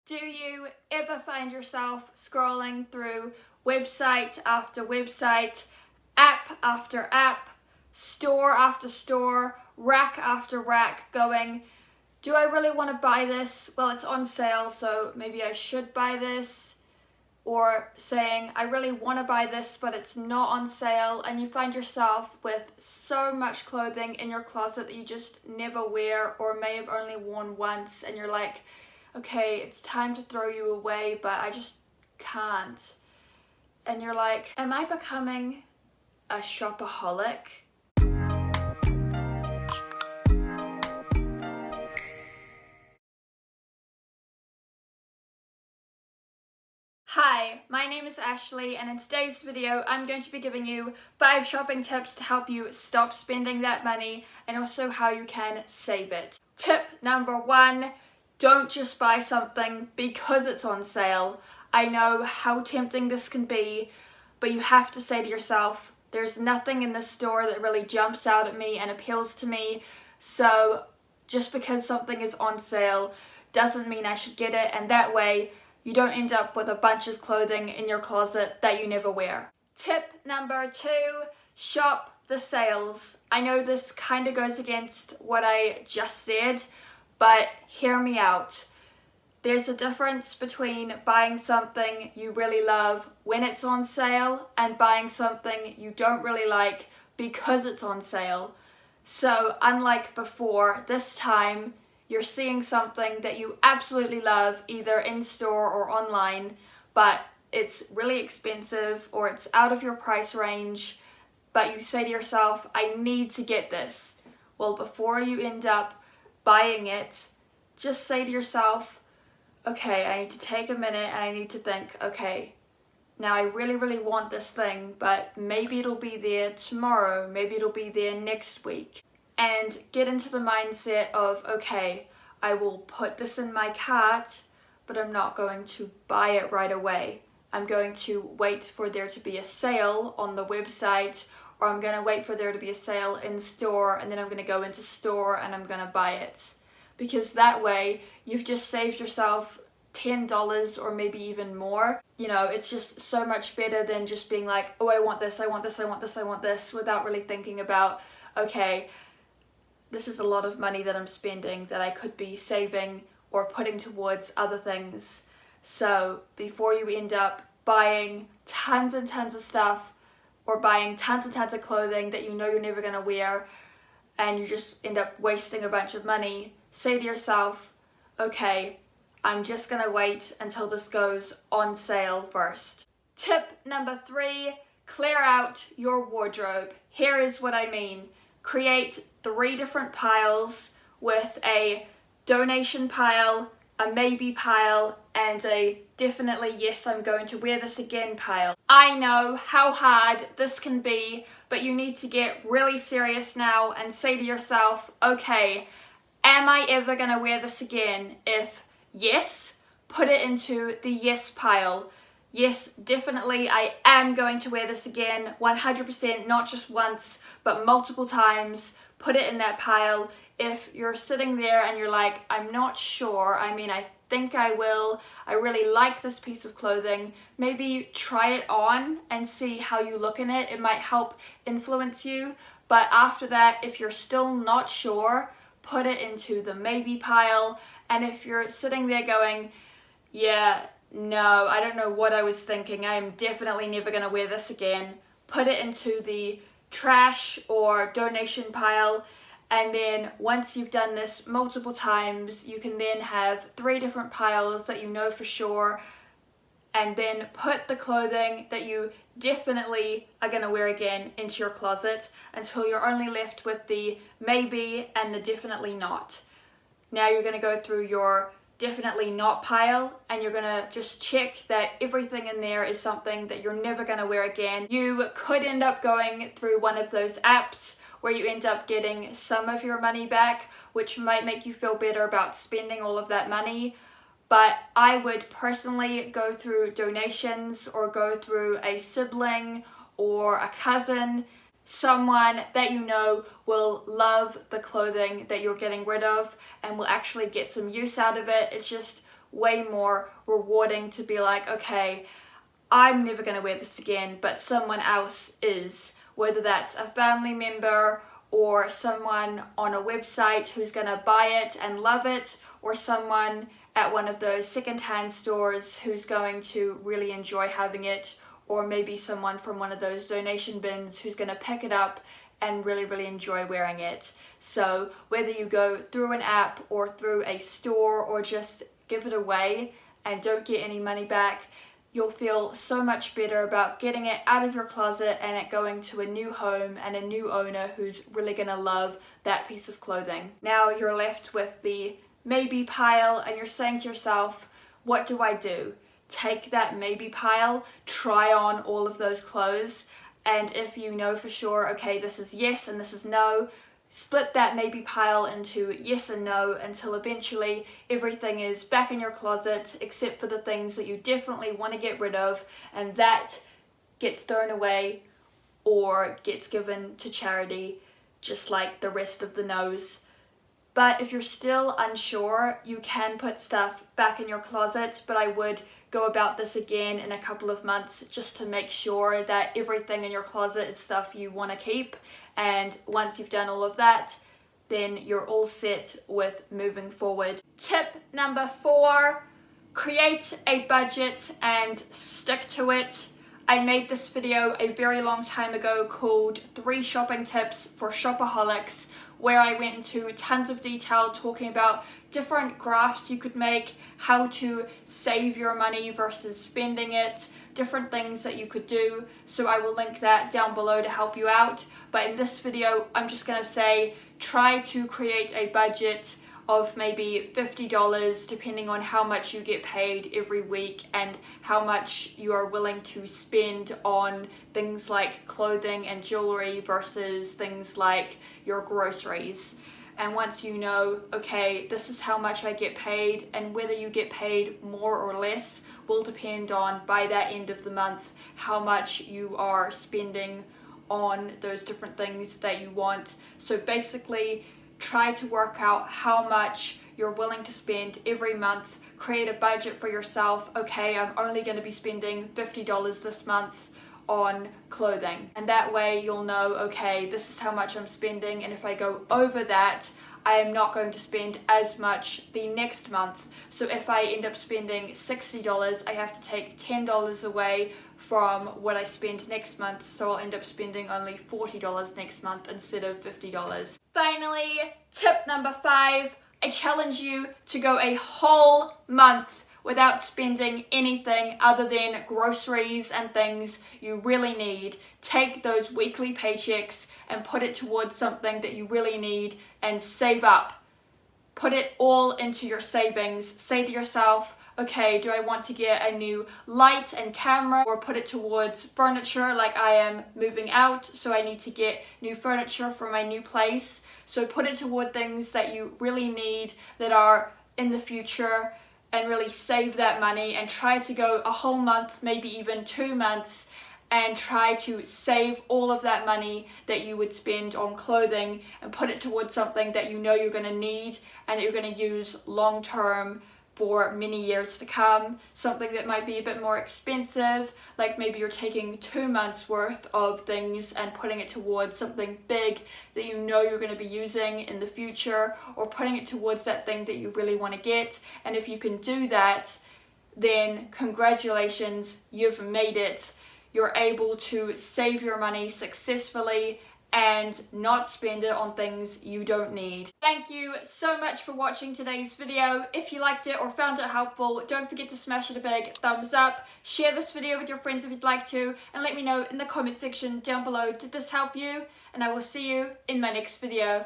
Do you ever find yourself scrolling through website after website, app after app, store after store, rack after rack, going, do I really want to buy this? Well, it's on sale, so maybe I should buy this. Or saying, I really want to buy this, but it's not on sale, and you find yourself with so much clothing in your closet that you just never wear or may have only worn once, and you're like, okay, it's time to throw you away, but I just can't. And you're like, am I becoming a shopaholic? Hi, my name is Ashley, and in today's video I'm going to be giving you 5 shopping tips to help you stop spending that money and also how you can save it. Tip number 1, don't just buy something because it's on sale. I know how tempting this can be, but you have to say to yourself, there's nothing in this store that really jumps out at me and appeals to me, so just because something is on sale doesn't mean I should get it, and that way you don't end up with a bunch of clothing in your closet that you never wear. Tip number 2, shop the sales. I know this kind of goes against what I just said, but hear me out. There's a difference between buying something you really love when it's on sale and buying something you don't really like because it's on sale. So unlike before, this time you're seeing something that you absolutely love either in store or online, but it's really expensive or it's out of your price range, but you say to yourself, I need to get this. Well, before you end up buying it, just say to yourself, okay, I need to take a minute and I need to think, okay, now I really, really want this thing, but maybe it'll be there tomorrow, maybe it'll be there next week. And get into the mindset of, okay, I will put this in my cart, but I'm not going to buy it right away. I'm going to wait for there to be a sale on the website, or I'm going to wait for there to be a sale in store, and then I'm going to go into store and I'm going to buy it. Because that way, you've just saved yourself $10 or maybe even more. You know, it's just so much better than just being like, oh, I want this, I want this, I want this, I want this, without really thinking about, okay, this is a lot of money that I'm spending that I could be saving or putting towards other things. So before you end up buying tons and tons of stuff or buying tons and tons of clothing that you know you're never going to wear and you just end up wasting a bunch of money, say to yourself, okay, I'm just going to wait until this goes on sale first. Tip number 3, clear out your wardrobe. Here is what I mean. Create 3 different piles with a donation pile, a maybe pile, and a definitely yes, I'm going to wear this again pile. I know how hard this can be, but you need to get really serious now and say to yourself, okay, am I ever going to wear this again? If yes, put it into the yes pile. Yes, definitely, I am going to wear this again, 100%, not just once, but multiple times. Put it in that pile. If you're sitting there and you're like, I'm not sure, I mean, I think I will, I really like this piece of clothing, maybe try it on and see how you look in it. It might help influence you. But after that, if you're still not sure, put it into the maybe pile. And if you're sitting there going, yeah, no, I don't know what I was thinking, I am definitely never going to wear this again, put it into the trash or donation pile. And then once you've done this multiple times, you can then have 3 different piles that you know for sure, and then put the clothing that you definitely are going to wear again into your closet until you're only left with the maybe and the definitely not. Now you're going to go through your definitely not pile and you're going to just check that everything in there is something that you're never going to wear again. You could end up going through one of those apps where you end up getting some of your money back, which might make you feel better about spending all of that money. But I would personally go through donations or go through a sibling or a cousin, someone that you know will love the clothing that you're getting rid of and will actually get some use out of it. It's just way more rewarding to be like, okay, I'm never going to wear this again, but someone else is, whether that's a family member or someone on a website who's going to buy it and love it, or someone at one of those secondhand stores who's going to really enjoy having it, or maybe someone from one of those donation bins who's going to pick it up and really enjoy wearing it. So whether you go through an app or through a store or just give it away and don't get any money back, you'll feel so much better about getting it out of your closet and it going to a new home and a new owner who's really gonna love that piece of clothing. Now you're left with the maybe pile and you're saying to yourself, what do I do? Take that maybe pile, try on all of those clothes, and if you know for sure, okay, this is yes and this is no, split that maybe pile into yes and no until eventually everything is back in your closet except for the things that you definitely want to get rid of, and that gets thrown away or gets given to charity, just like the rest of the no's. But if you're still unsure, you can put stuff back in your closet, but I would go about this again in a couple of months just to make sure that everything in your closet is stuff you want to keep. And once you've done all of that, then you're all set with moving forward. Tip number 4, create a budget and stick to it. I made this video a very long time ago called 3 shopping tips for Shopaholics, where I went into tons of detail talking about different graphs you could make, how to save your money versus spending it, different things that you could do. So I will link that down below to help you out. But in this video, I'm just gonna say, try to create a budget of maybe $50 depending on how much you get paid every week and how much you are willing to spend on things like clothing and jewelry versus things like your groceries. And once you know, okay, this is how much I get paid, and whether you get paid more or less will depend on, by that end of the month, how much you are spending on those different things that you want. So basically, try to work out how much you're willing to spend every month. Create a budget for yourself. Okay, I'm only going to be spending $50 this month on clothing. And that way you'll know, okay, this is how much I'm spending, and if I go over that, I am not going to spend as much the next month. So if I end up spending $60, I have to take $10 away from what I spend next month, so I'll end up spending only $40 next month instead of $50. Finally, tip number 5, I challenge you to go a whole month without spending anything other than groceries and things you really need. Take those weekly paychecks and put it towards something that you really need and save up. Put it all into your savings. Say to yourself, okay, do I want to get a new light and camera, or put it towards furniture? Like, I am moving out, so I need to get new furniture for my new place. So put it toward things that you really need, that are in the future, and really save that money and try to go a whole month, maybe even 2 months, and try to save all of that money that you would spend on clothing and put it towards something that you know you're going to need and that you're going to use long term for many years to come. Something that might be a bit more expensive, like maybe you're taking 2 months worth of things and putting it towards something big that you know you're going to be using in the future, or putting it towards that thing that you really want to get. And if you can do that, then congratulations, you've made it. You're able to save your money successfully and not spend it on things you don't need. Thank you so much for watching today's video. If you liked it or found it helpful, don't forget to smash it a big thumbs up. Share this video with your friends if you'd like to, and let me know in the comment section down below, did this help you? And I will see you in my next video.